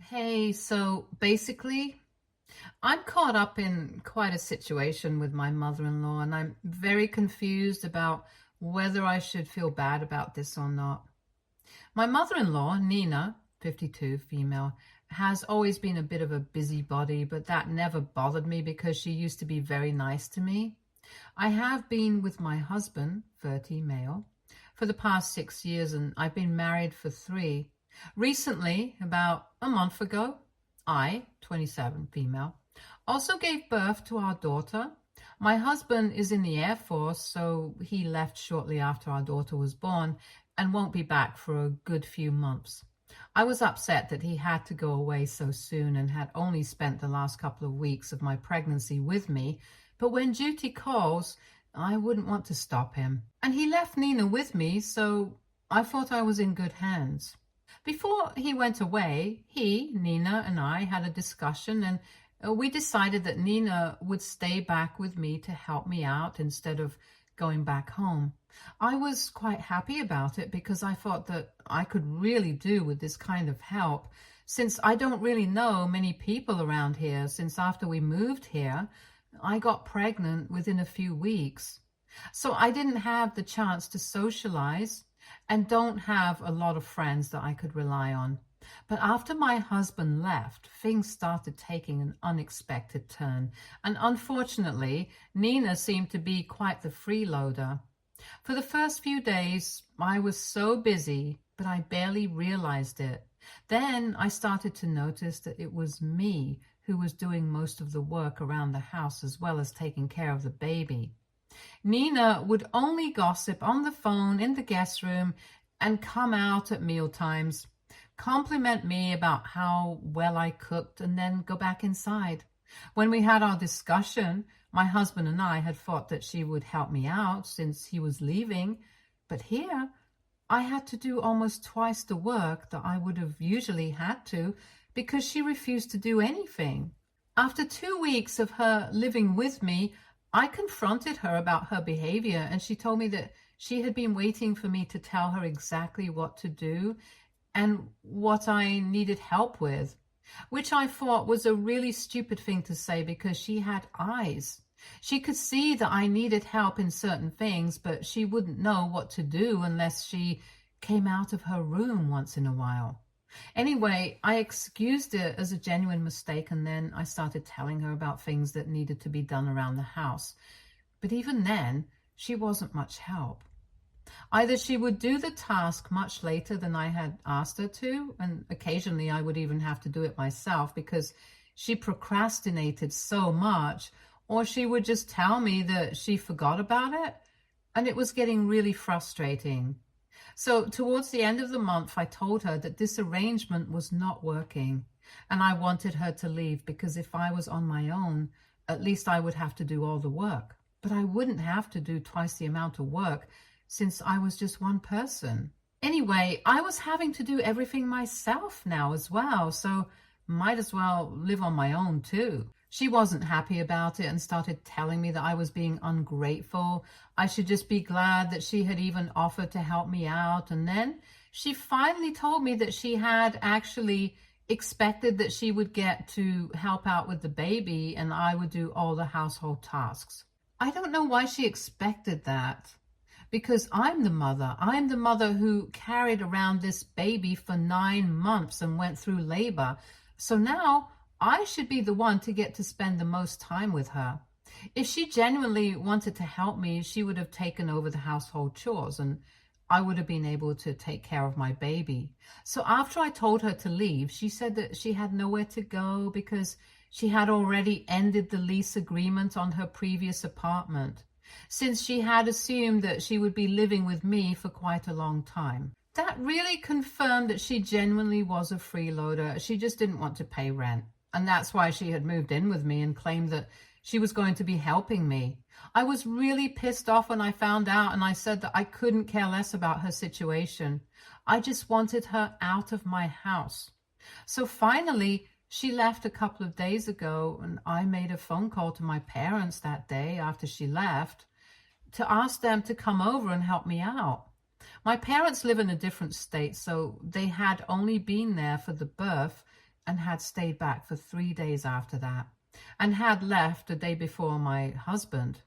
Hey, so basically, I'm caught up in quite a situation with my mother-in-law, and I'm very confused about whether I should feel bad about this or not. My mother-in-law, Nina, 52, female, has always been a bit of a busybody, but that never bothered me because she used to be very nice to me. I have been with my husband, 30, male, for the past 6 years, and I've been married for 3. Recently, about a month ago, I, 27, female, also gave birth to our daughter. My husband is in the Air Force, so he left shortly after our daughter was born and won't be back for a good few months. I was upset that he had to go away so soon and had only spent the last couple of weeks of my pregnancy with me, but when duty calls, I wouldn't want to stop him. And he left Nina with me, so I thought I was in good hands. Before he went away, he, Nina, and I had a discussion, and we decided that Nina would stay back with me to help me out instead of going back home. I was quite happy about it because I thought that I could really do with this kind of help, since I don't really know many people around here. Since after we moved here, I got pregnant within a few weeks. So I didn't have the chance to socialize and don't have a lot of friends that I could rely on. But after my husband left, things started taking an unexpected turn, and unfortunately, Nina seemed to be quite the freeloader. For the first few days, I was so busy, but I barely realized it. Then I started to notice that it was me who was doing most of the work around the house as well as taking care of the baby. Nina would only gossip on the phone in the guest room and come out at meal times, compliment me about how well I cooked, and then go back inside. When we had our discussion, my husband and I had thought that she would help me out since he was leaving, but here I had to do almost twice the work that I would have usually had to because she refused to do anything. After 2 weeks of her living with me, I confronted her about her behavior, and she told me that she had been waiting for me to tell her exactly what to do and what I needed help with, which I thought was a really stupid thing to say because she had eyes. She could see that I needed help in certain things, but she wouldn't know what to do unless she came out of her room once in a while. Anyway, I excused it as a genuine mistake, and then I started telling her about things that needed to be done around the house. But even then, she wasn't much help. Either she would do the task much later than I had asked her to, and occasionally I would even have to do it myself because she procrastinated so much, or she would just tell me that she forgot about it, and it was getting really frustrating. So towards the end of the month, I told her that this arrangement was not working, and I wanted her to leave because if I was on my own, at least I would have to do all the work. But I wouldn't have to do twice the amount of work since I was just one person. Anyway, I was having to do everything myself now as well, so might as well live on my own too. She wasn't happy about it and started telling me that I was being ungrateful. I should just be glad that she had even offered to help me out. And then she finally told me that she had actually expected that she would get to help out with the baby and I would do all the household tasks. I don't know why she expected that, because I'm the mother. I'm the mother who carried around this baby for 9 months and went through labor. So now I should be the one to get to spend the most time with her. If she genuinely wanted to help me, she would have taken over the household chores and I would have been able to take care of my baby. So after I told her to leave, she said that she had nowhere to go because she had already ended the lease agreement on her previous apartment, since she had assumed that she would be living with me for quite a long time. That really confirmed that she genuinely was a freeloader. She just didn't want to pay rent. And that's why she had moved in with me and claimed that she was going to be helping me. I was really pissed off when I found out, and I said that I couldn't care less about her situation. I just wanted her out of my house. So finally, she left a couple of days ago, and I made a phone call to my parents that day after she left to ask them to come over and help me out. My parents live in a different state, so they had only been there for the birth and had stayed back for 3 days after that, and had left the day before my husband.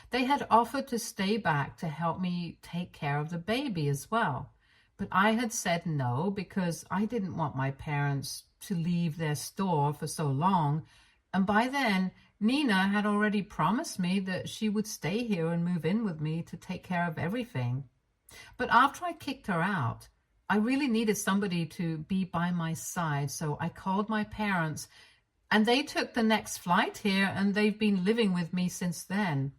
They had offered to stay back to help me take care of the baby as well. But I had said no because I didn't want my parents to leave their store for so long. And by then, Nina had already promised me that she would stay here and move in with me to take care of everything. But after I kicked her out, I really needed somebody to be by my side. So I called my parents, and they took the next flight here, and they've been living with me since then.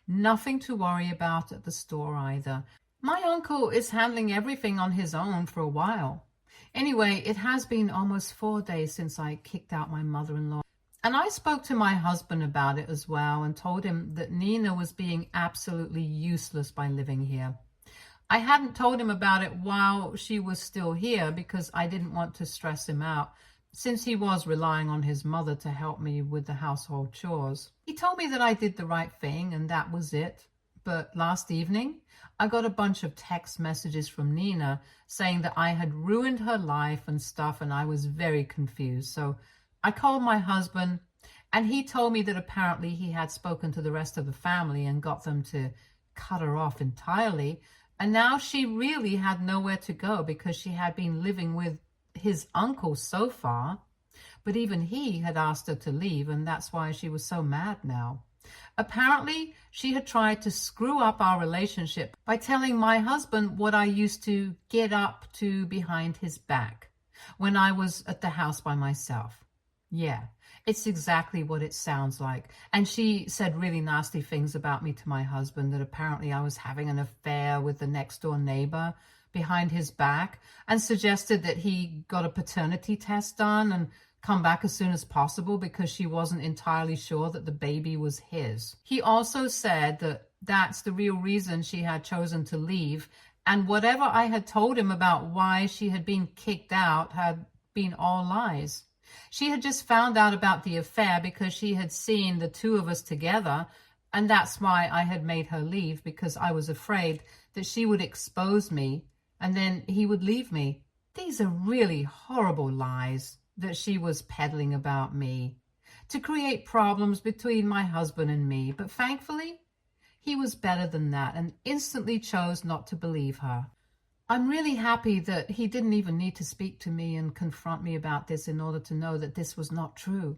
Nothing to worry about at the store either. My uncle is handling everything on his own for a while. Anyway, it has been almost 4 days since I kicked out my mother-in-law. And I spoke to my husband about it as well and told him that Nina was being absolutely useless by living here. I hadn't told him about it while she was still here because I didn't want to stress him out, since he was relying on his mother to help me with the household chores. He told me that I did the right thing and that was it. But last evening, I got a bunch of text messages from Nina saying that I had ruined her life and stuff, and I was very confused. So I called my husband, and he told me that apparently he had spoken to the rest of the family and got them to cut her off entirely. And now she really had nowhere to go because she had been living with his uncle so far. But even he had asked her to leave, and that's why she was so mad now. Apparently, she had tried to screw up our relationship by telling my husband what I used to get up to behind his back when I was at the house by myself. Yeah, it's exactly what it sounds like. And she said really nasty things about me to my husband, that apparently I was having an affair with the next door neighbor behind his back, and suggested that he got a paternity test done and come back as soon as possible because she wasn't entirely sure that the baby was his. He also said that that's the real reason she had chosen to leave, and whatever I had told him about why she had been kicked out had been all lies. She had just found out about the affair because she had seen the two of us together, and that's why I had made her leave, because I was afraid that she would expose me and then he would leave me. These are really horrible lies that she was peddling about me to create problems between my husband and me. But thankfully, he was better than that and instantly chose not to believe her. I'm really happy that he didn't even need to speak to me and confront me about this in order to know that this was not true.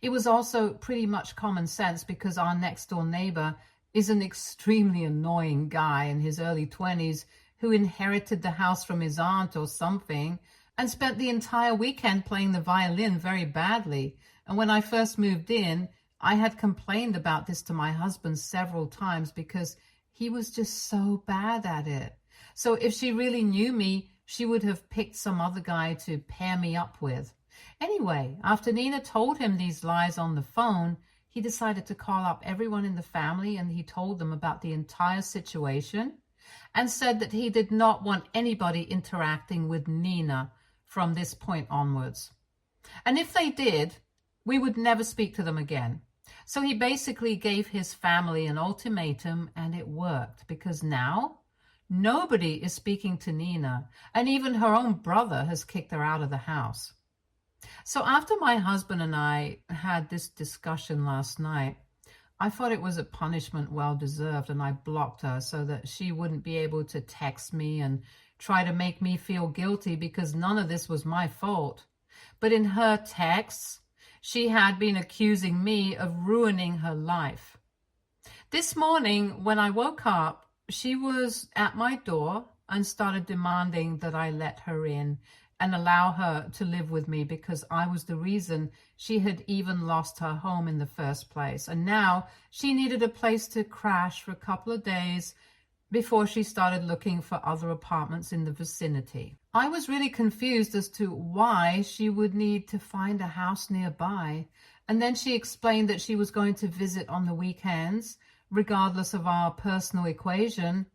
It was also pretty much common sense because our next door neighbor is an extremely annoying guy in his early 20s who inherited the house from his aunt or something and spent the entire weekend playing the violin very badly. And when I first moved in, I had complained about this to my husband several times because he was just so bad at it. So if she really knew me, she would have picked some other guy to pair me up with. Anyway, after Nina told him these lies on the phone, he decided to call up everyone in the family, and he told them about the entire situation and said that he did not want anybody interacting with Nina from this point onwards. And if they did, we would never speak to them again. So he basically gave his family an ultimatum, and it worked because now nobody is speaking to Nina, and even her own brother has kicked her out of the house. So after my husband and I had this discussion last night, I thought it was a punishment well deserved, and I blocked her so that she wouldn't be able to text me and try to make me feel guilty because none of this was my fault. But in her texts, she had been accusing me of ruining her life. This morning, when I woke up, she was at my door and started demanding that I let her in and allow her to live with me because I was the reason she had even lost her home in the first place. And now she needed a place to crash for a couple of days before she started looking for other apartments in the vicinity. I was really confused as to why she would need to find a house nearby. And then she explained that she was going to visit on the weekends, regardless of our personal equation,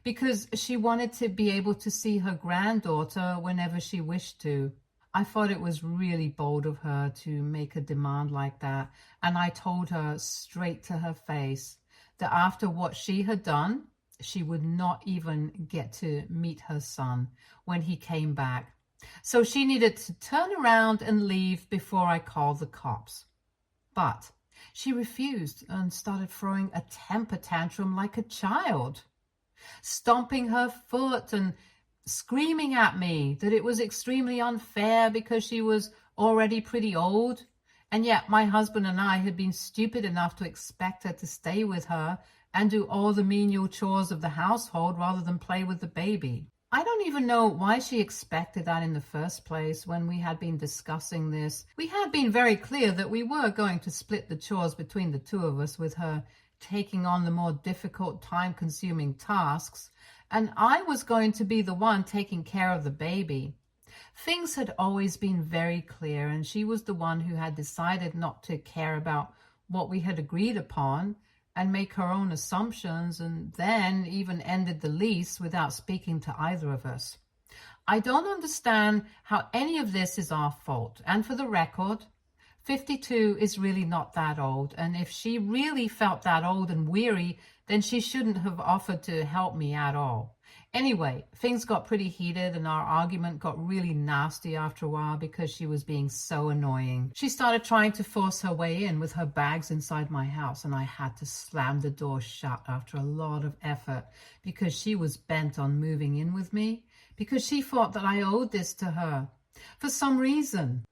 because she wanted to be able to see her granddaughter whenever she wished to. I thought it was really bold of her to make a demand like that, and I told her straight to her face that after what she had done, she would not even get to meet her son when he came back. So she needed to turn around and leave before I called the cops. But she refused and started throwing a temper tantrum like a child, stomping her foot and screaming at me that it was extremely unfair because she was already pretty old. And yet my husband and I had been stupid enough to expect her to stay with her and do all the menial chores of the household rather than play with the baby. I don't even know why she expected that in the first place when we had been discussing this. We had been very clear that we were going to split the chores between the two of us, with her taking on the more difficult, time-consuming tasks, and I was going to be the one taking care of the baby. Things had always been very clear, and she was the one who had decided not to care about what we had agreed upon and make her own assumptions, and then even ended the lease without speaking to either of us. I don't understand how any of this is our fault. And for the record, 52 is really not that old, and if she really felt that old and weary, then she shouldn't have offered to help me at all. Anyway, things got pretty heated and our argument got really nasty after a while because she was being so annoying. She started trying to force her way in with her bags inside my house, and I had to slam the door shut after a lot of effort because she was bent on moving in with me, because she thought that I owed this to her for some reason.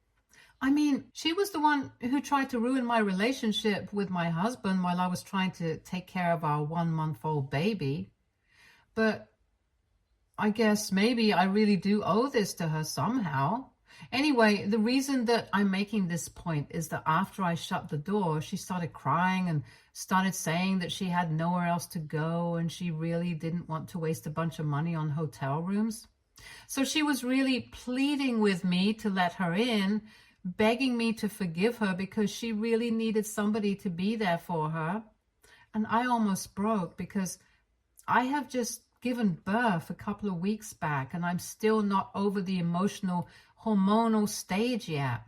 I mean, she was the one who tried to ruin my relationship with my husband while I was trying to take care of our 1-month-old baby. But I guess maybe I really do owe this to her somehow. Anyway, the reason that I'm making this point is that after I shut the door, she started crying and started saying that she had nowhere else to go and she really didn't want to waste a bunch of money on hotel rooms. So she was really pleading with me to let her in, begging me to forgive her because she really needed somebody to be there for her. And I almost broke because I have just given birth a couple of weeks back and I'm still not over the emotional, hormonal stage yet.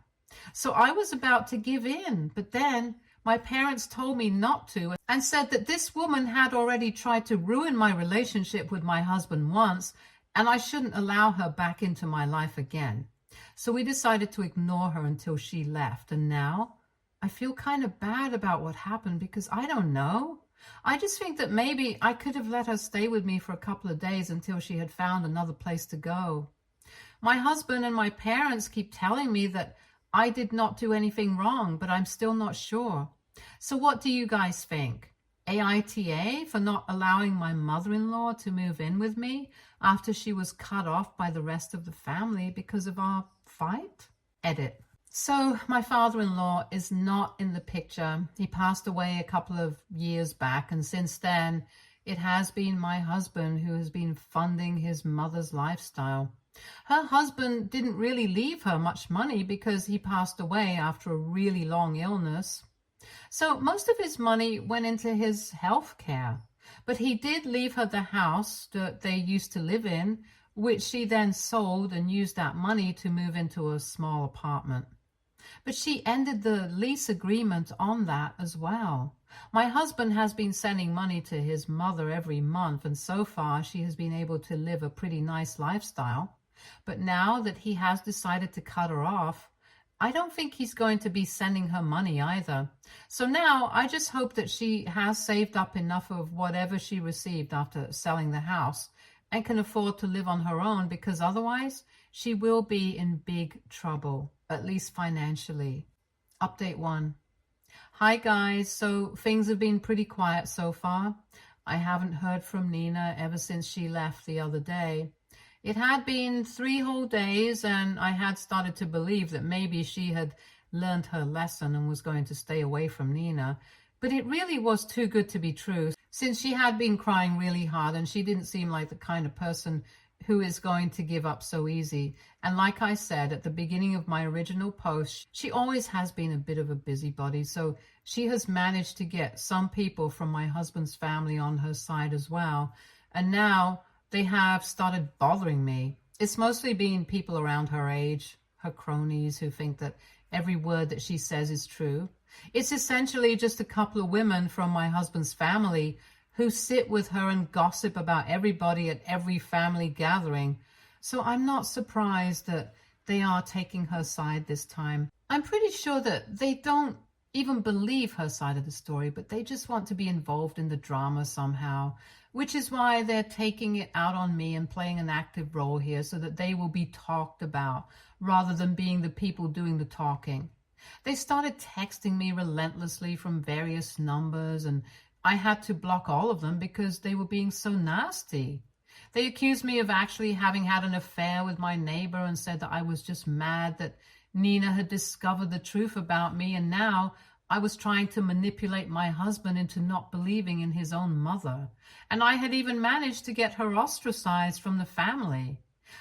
So I was about to give in, but then my parents told me not to and said that this woman had already tried to ruin my relationship with my husband once and I shouldn't allow her back into my life again. So we decided to ignore her until she left. And now I feel kind of bad about what happened because I don't know. I just think that maybe I could have let her stay with me for a couple of days until she had found another place to go. My husband and my parents keep telling me that I did not do anything wrong, but I'm still not sure. So what do you guys think? AITA for not allowing my mother-in-law to move in with me after she was cut off by the rest of the family because of our fight? Edit. So my father-in-law is not in the picture. He passed away a couple of years back, and since then it has been my husband who has been funding his mother's lifestyle. Her husband didn't really leave her much money because he passed away after a really long illness. So most of his money went into his health care, but he did leave her the house that they used to live in, which she then sold and used that money to move into a small apartment. But she ended the lease agreement on that as well. My husband has been sending money to his mother every month, and so far she has been able to live a pretty nice lifestyle. But now that he has decided to cut her off, I don't think he's going to be sending her money either. So now I just hope that she has saved up enough of whatever she received after selling the house and can afford to live on her own, because otherwise she will be in big trouble, at least financially. Update 1. Hi guys, so things have been pretty quiet so far. I haven't heard from Nina ever since she left the other day. It had been 3 whole days and I had started to believe that maybe she had learned her lesson and was going to stay away from Nina. But it really was too good to be true, since she had been crying really hard and she didn't seem like the kind of person who is going to give up so easy. And like I said at the beginning of my original post, she always has been a bit of a busybody, so she has managed to get some people from my husband's family on her side as well. And now they have started bothering me. It's mostly been people around her age, her cronies, who think that every word that she says is true. It's essentially just a couple of women from my husband's family who sit with her and gossip about everybody at every family gathering. So I'm not surprised that they are taking her side this time. I'm pretty sure that they don't even believe her side of the story, but they just want to be involved in the drama somehow, which is why they're taking it out on me and playing an active role here so that they will be talked about rather than being the people doing the talking. They started texting me relentlessly from various numbers, and I had to block all of them because they were being so nasty. They accused me of actually having had an affair with my neighbor and said that I was just mad that Nina had discovered the truth about me, and now I was trying to manipulate my husband into not believing in his own mother. And I had even managed to get her ostracized from the family.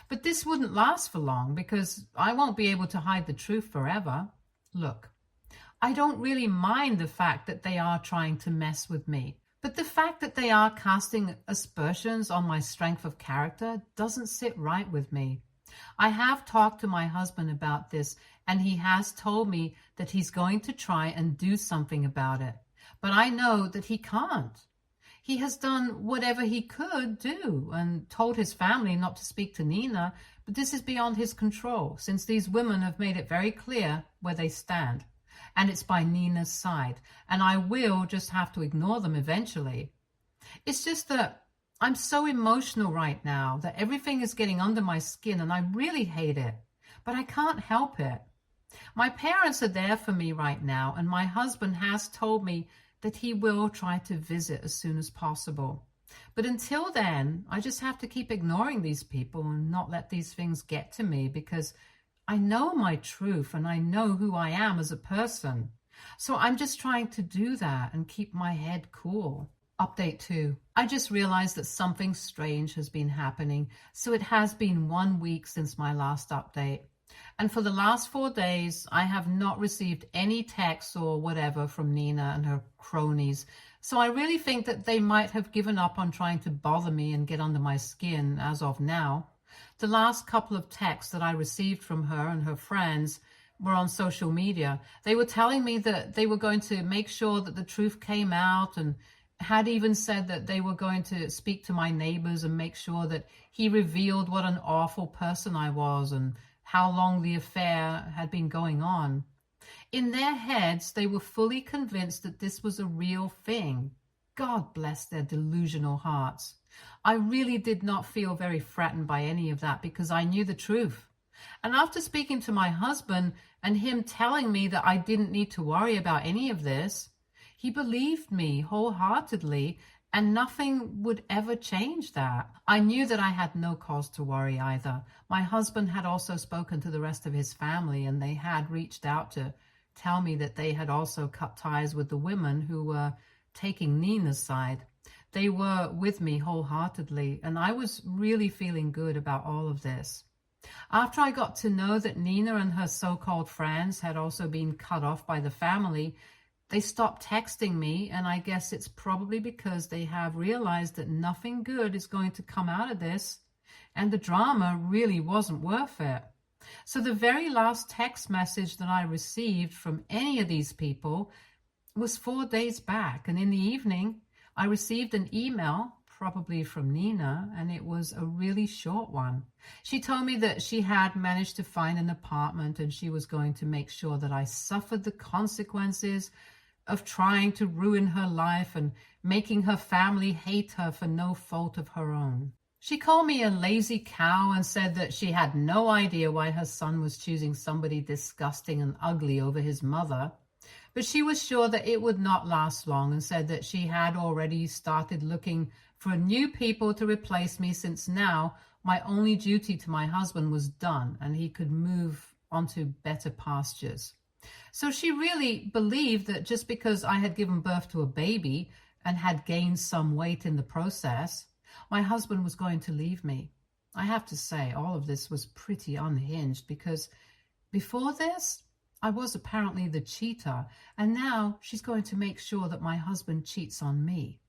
But this wouldn't last for long because I won't be able to hide the truth forever. Look, I don't really mind the fact that they are trying to mess with me. But the fact that they are casting aspersions on my strength of character doesn't sit right with me. I have talked to my husband about this, and he has told me that he's going to try and do something about it. But I know that he can't. He has done whatever he could do and told his family not to speak to Nina, but this is beyond his control since these women have made it very clear where they stand. And it's by Nina's side, and I will just have to ignore them eventually. It's just that I'm so emotional right now that everything is getting under my skin and I really hate it, but I can't help it. My parents are there for me right now, and my husband has told me that he will try to visit as soon as possible. But until then, I just have to keep ignoring these people and not let these things get to me because I know my truth and I know who I am as a person. So I'm just trying to do that and keep my head cool. Update 2. I just realized that something strange has been happening. So it has been 1 week since my last update. And for the last 4 days, I have not received any texts or whatever from Nina and her cronies. So I really think that they might have given up on trying to bother me and get under my skin as of now. The last couple of texts that I received from her and her friends were on social media. They were telling me that they were going to make sure that the truth came out, and had even said that they were going to speak to my neighbors and make sure that he revealed what an awful person I was and how long the affair had been going on. In their heads, they were fully convinced that this was a real thing. God bless their delusional hearts. I really did not feel very threatened by any of that because I knew the truth. And after speaking to my husband and him telling me that I didn't need to worry about any of this, he believed me wholeheartedly, and nothing would ever change that. I knew that I had no cause to worry either. My husband had also spoken to the rest of his family, and they had reached out to tell me that they had also cut ties with the women who were taking Nina's side. They were with me wholeheartedly, and I was really feeling good about all of this. After I got to know that Nina and her so-called friends had also been cut off by the family, they stopped texting me, and I guess it's probably because they have realized that nothing good is going to come out of this, and the drama really wasn't worth it. So the very last text message that I received from any of these people was 4 days back, and in the evening, I received an email, probably from Nina, and it was a really short one. She told me that she had managed to find an apartment and she was going to make sure that I suffered the consequences of trying to ruin her life and making her family hate her for no fault of her own. She called me a lazy cow and said that she had no idea why her son was choosing somebody disgusting and ugly over his mother. But she was sure that it would not last long and said that she had already started looking for new people to replace me, since now my only duty to my husband was done and he could move onto better pastures. So she really believed that just because I had given birth to a baby and had gained some weight in the process, my husband was going to leave me. I have to say, all of this was pretty unhinged because before this, I was apparently the cheater, and now she's going to make sure that my husband cheats on me.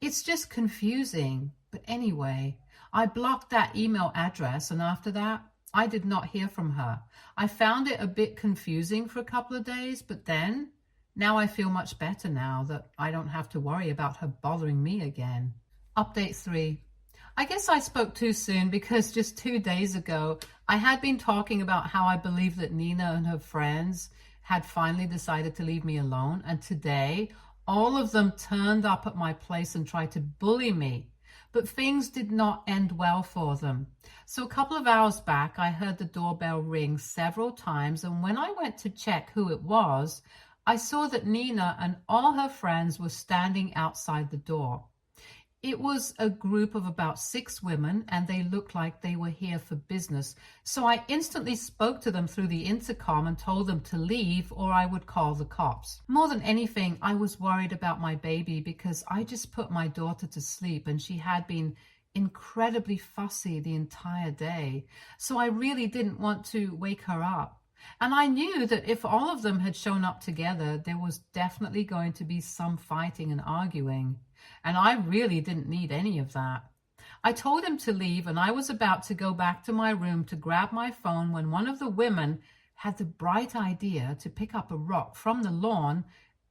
It's just confusing, but anyway, I blocked that email address, and after that, I did not hear from her. I found it a bit confusing for a couple of days, but then, now I feel much better now that I don't have to worry about her bothering me again. Update 3. I guess I spoke too soon because just 2 days ago, I had been talking about how I believe that Nina and her friends had finally decided to leave me alone. And today, all of them turned up at my place and tried to bully me. But things did not end well for them. So a couple of hours back, I heard the doorbell ring several times. And when I went to check who it was, I saw that Nina and all her friends were standing outside the door. It was a group of about 6 women, and they looked like they were here for business. So I instantly spoke to them through the intercom and told them to leave or I would call the cops. More than anything, I was worried about my baby because I just put my daughter to sleep and she had been incredibly fussy the entire day. So I really didn't want to wake her up. And I knew that if all of them had shown up together, there was definitely going to be some fighting and arguing. And I really didn't need any of that. I told him to leave, and I was about to go back to my room to grab my phone when one of the women had the bright idea to pick up a rock from the lawn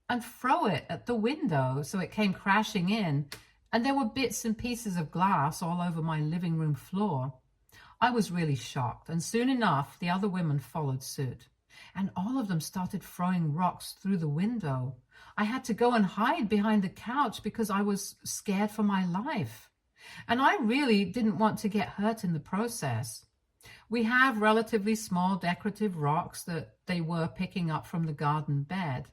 and throw it at the window so it came crashing in, and there were bits and pieces of glass all over my living room floor. I was really shocked, and soon enough the other women followed suit, and all of them started throwing rocks through the window. I had to go and hide behind the couch because I was scared for my life. And I really didn't want to get hurt in the process. We have relatively small decorative rocks that they were picking up from the garden bed.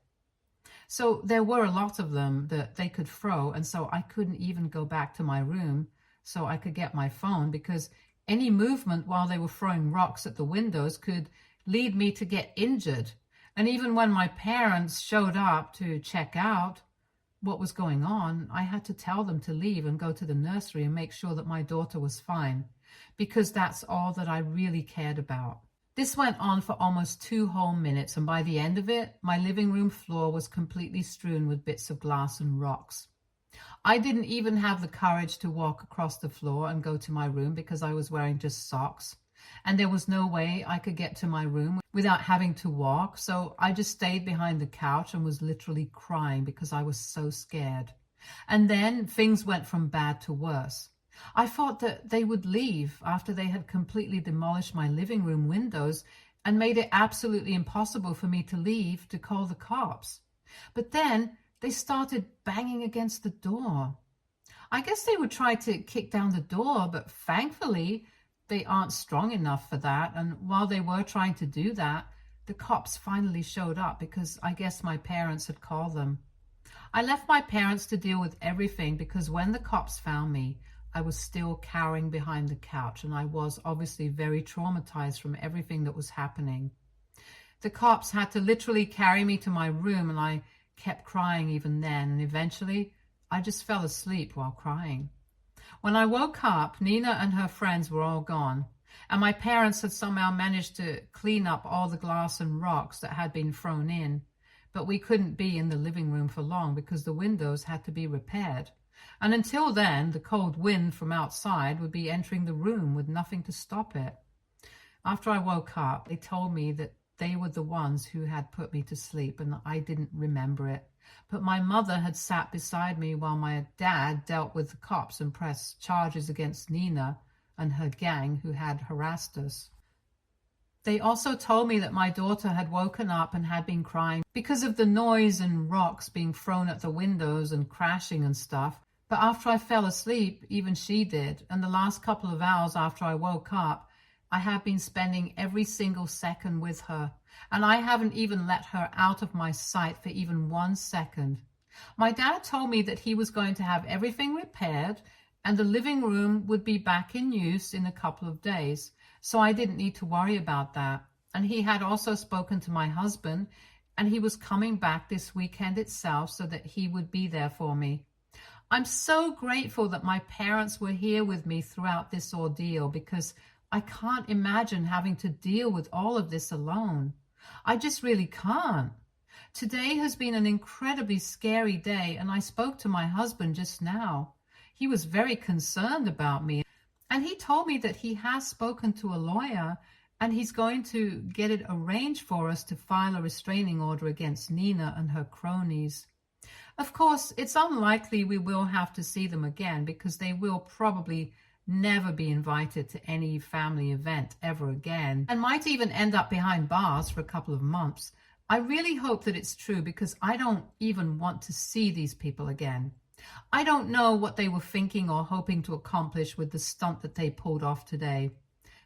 So there were a lot of them that they could throw, and so I couldn't even go back to my room so I could get my phone because any movement while they were throwing rocks at the windows could lead me to get injured. And even when my parents showed up to check out what was going on, I had to tell them to leave and go to the nursery and make sure that my daughter was fine, because that's all that I really cared about. This went on for almost 2 whole minutes, and by the end of it, my living room floor was completely strewn with bits of glass and rocks. I didn't even have the courage to walk across the floor and go to my room because I was wearing just socks. And there was no way I could get to my room without having to walk. So I just stayed behind the couch and was literally crying because I was so scared. And then things went from bad to worse. I thought that they would leave after they had completely demolished my living room windows and made it absolutely impossible for me to leave to call the cops. But then they started banging against the door. I guess they would try to kick down the door, but thankfully, they aren't strong enough for that. And while they were trying to do that, the cops finally showed up because I guess my parents had called them. I left my parents to deal with everything because when the cops found me, I was still cowering behind the couch and I was obviously very traumatized from everything that was happening. The cops had to literally carry me to my room and I kept crying even then, and eventually I just fell asleep while crying. When I woke up, Nina and her friends were all gone, and my parents had somehow managed to clean up all the glass and rocks that had been thrown in, but we couldn't be in the living room for long because the windows had to be repaired. And until then, the cold wind from outside would be entering the room with nothing to stop it. After I woke up, they told me that they were the ones who had put me to sleep, and I didn't remember it. But my mother had sat beside me while my dad dealt with the cops and pressed charges against Nina and her gang who had harassed us. They also told me that my daughter had woken up and had been crying because of the noise and rocks being thrown at the windows and crashing and stuff. But after I fell asleep, even she did. And the last couple of hours after I woke up, I have been spending every single second with her. And I haven't even let her out of my sight for even 1 second. My dad told me that he was going to have everything repaired and the living room would be back in use in a couple of days. So I didn't need to worry about that. And he had also spoken to my husband and he was coming back this weekend itself so that he would be there for me. I'm so grateful that my parents were here with me throughout this ordeal because I can't imagine having to deal with all of this alone. I just really can't. Today has been an incredibly scary day, and I spoke to my husband just now. He was very concerned about me, and he told me that he has spoken to a lawyer and he's going to get it arranged for us to file a restraining order against Nina and her cronies. Of course, it's unlikely we will have to see them again because they will probably never be invited to any family event ever again, and might even end up behind bars for a couple of months. I really hope that it's true, because I don't even want to see these people again. I don't know what they were thinking or hoping to accomplish with the stunt that they pulled off today,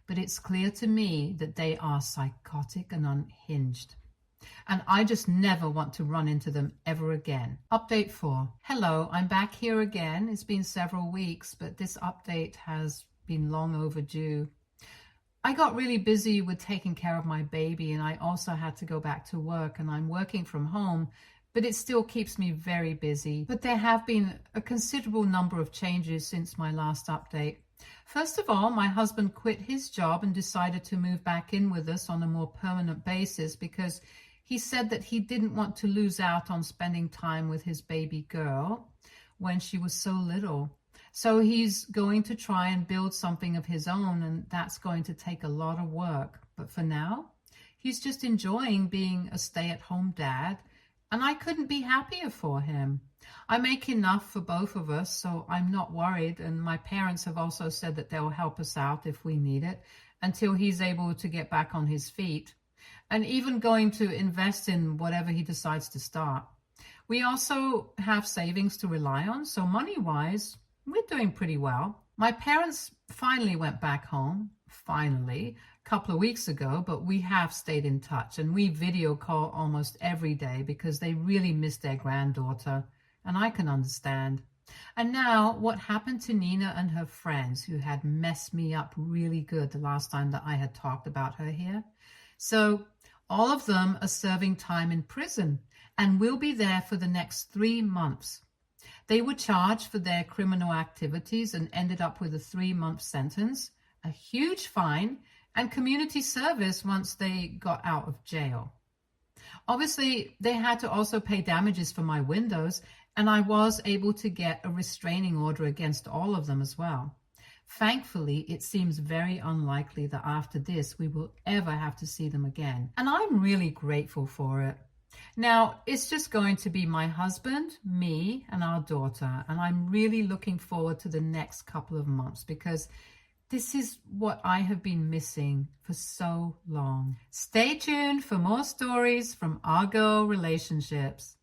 but it's clear to me that they are psychotic and unhinged. And I just never want to run into them ever again. Update 4. Hello, I'm back here again. It's been several weeks, but this update has been long overdue. I got really busy with taking care of my baby, and I also had to go back to work, and I'm working from home, but it still keeps me very busy. But there have been a considerable number of changes since my last update. First of all, my husband quit his job and decided to move back in with us on a more permanent basis, because he said that he didn't want to lose out on spending time with his baby girl when she was so little. So he's going to try and build something of his own, and that's going to take a lot of work. But for now, he's just enjoying being a stay-at-home dad, and I couldn't be happier for him. I make enough for both of us, so I'm not worried, and my parents have also said that they'll help us out if we need it until he's able to get back on his feet, and even going to invest in whatever he decides to start. We also have savings to rely on, so money-wise, we're doing pretty well. My parents finally went back home, a couple of weeks ago, but we have stayed in touch, and we video call almost every day because they really miss their granddaughter, and I can understand. And now, what happened to Nina and her friends, who had messed me up really good the last time that I had talked about her here? So all of them are serving time in prison and will be there for the next 3 months. They were charged for their criminal activities and ended up with a 3-month sentence, a huge fine, and community service once they got out of jail. Obviously, they had to also pay damages for my windows, and I was able to get a restraining order against all of them as well. Thankfully, it seems very unlikely that after this we will ever have to see them again, and I'm really grateful for it. Now, it's just going to be my husband, me, and our daughter, and I'm really looking forward to the next couple of months, because this is what I have been missing for so long. Stay tuned for more stories from our girl relationships.